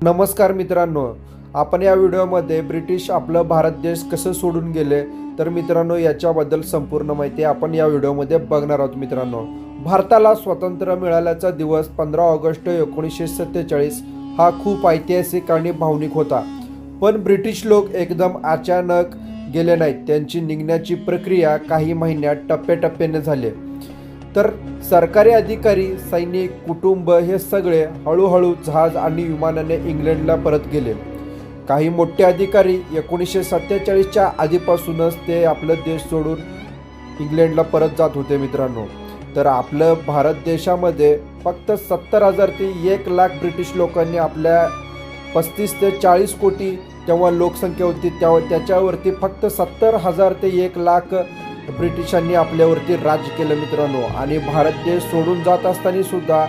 नमस्कार मित्रांनो, आपण या व्हिडिओमध्ये ब्रिटिश आपलं भारत देश कसं सोडून गेले तर मित्रांनो याच्याबद्दल संपूर्ण माहिती आपण या व्हिडिओमध्ये बघणार आहोत। मित्रांनो, भारताला स्वातंत्र्य मिळाल्याचा दिवस 15 ऑगस्ट 1947 हा खूप ऐतिहासिक आणि भावनिक होता। पण ब्रिटिश लोक एकदम अचानक गेले नाहीत। त्यांची निघण्याची प्रक्रिया काही महिन्यात टप्प्याटप्प्याने झाली। तर सरकारी अधिकारी, सैनिक, कुटुंब हे सगळे हळूहळू जहाज आणि विमानाने इंग्लंडला परत गेले। काही मोठे अधिकारी 1947च्या आधीपासूनच ते आपलं देश सोडून इंग्लंडला परत जात होते। मित्रांनो, तर आपलं भारत देशामध्ये फक्त 70,000 ते 1 लाख ब्रिटिश लोकांनी आपल्या 35 ते 40 कोटी तेव्हा लोकसंख्या होती, त्याच्यावरती फक्त 70,000 ते 1 लाख ब्रिटिशांनी आपल्यावरती राज्य केलं। मित्रांनो, आणि भारत देश सोडून जात असताना सुद्धा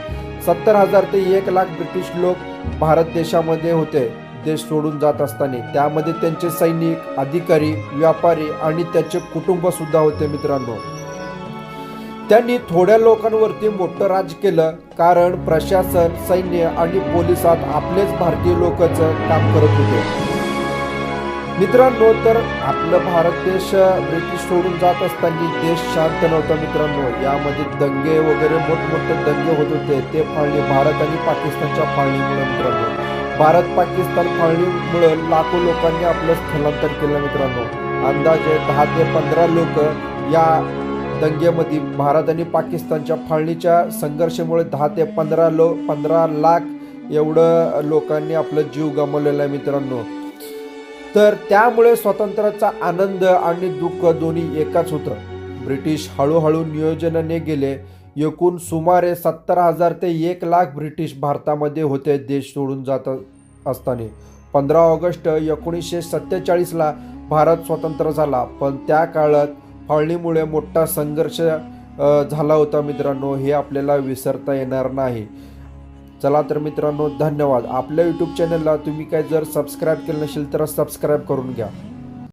70,000 ते 1 लाख ब्रिटिश लोक भारत देशामध्ये होते देश सोडून जात असताना। त्यामध्ये त्यांचे सैनिक, अधिकारी, व्यापारी आणि त्याचे कुटुंब सुद्धा होते। मित्रांनो, त्यांनी थोड्या लोकांवरती मोठं राज्य केलं, कारण प्रशासन, सैन्य आणि पोलिसात आपलेच भारतीय लोकच काम करत होते। मित्रांनो, तर आपलं भारत देश ब्रिटिश सोडून जात असताना देश शांत नव्हता। मित्रांनो, यामध्ये दंगे वगैरे मोठमोठे दंगे होत होते। ते फाळणी भारत आणि पाकिस्तानच्या फाळणीमुळे। मित्रांनो, भारत पाकिस्तान फाळणीमुळे लाखो लोकांनी आपलं स्थलांतर केलं। मित्रांनो, अंदाजे 10 ते 15 लोक या दंगेमध्ये, भारत आणि पाकिस्तानच्या फाळणीच्या संघर्षामुळे 10 ते 15 लाख एवढं लोकांनी आपलं जीव गमावलेला आहे। मित्रांनो, तर त्यामुळे स्वातंत्र्याचा आनंद आणि दुःख दोन्ही एकाच होतं। ब्रिटिश हळूहळू नियोजनाने गेले। एकूण सुमारे 70,000 ते 1 लाख ब्रिटिश भारतामध्ये होते देश सोडून जात असताना। 15 ऑगस्ट 1947ला भारत स्वतंत्र झाला, पण त्या काळात फाळणीमुळे मोठा संघर्ष झाला होता। मित्रांनो, हे आपल्याला विसरता येणार नाही। चला तर मित्रांनो, धन्यवाद। आपल्या यूट्यूब चॅनलला तुम्ही काय जर सबस्क्राईब केलं नसेल तर सबस्क्राईब करून घ्या।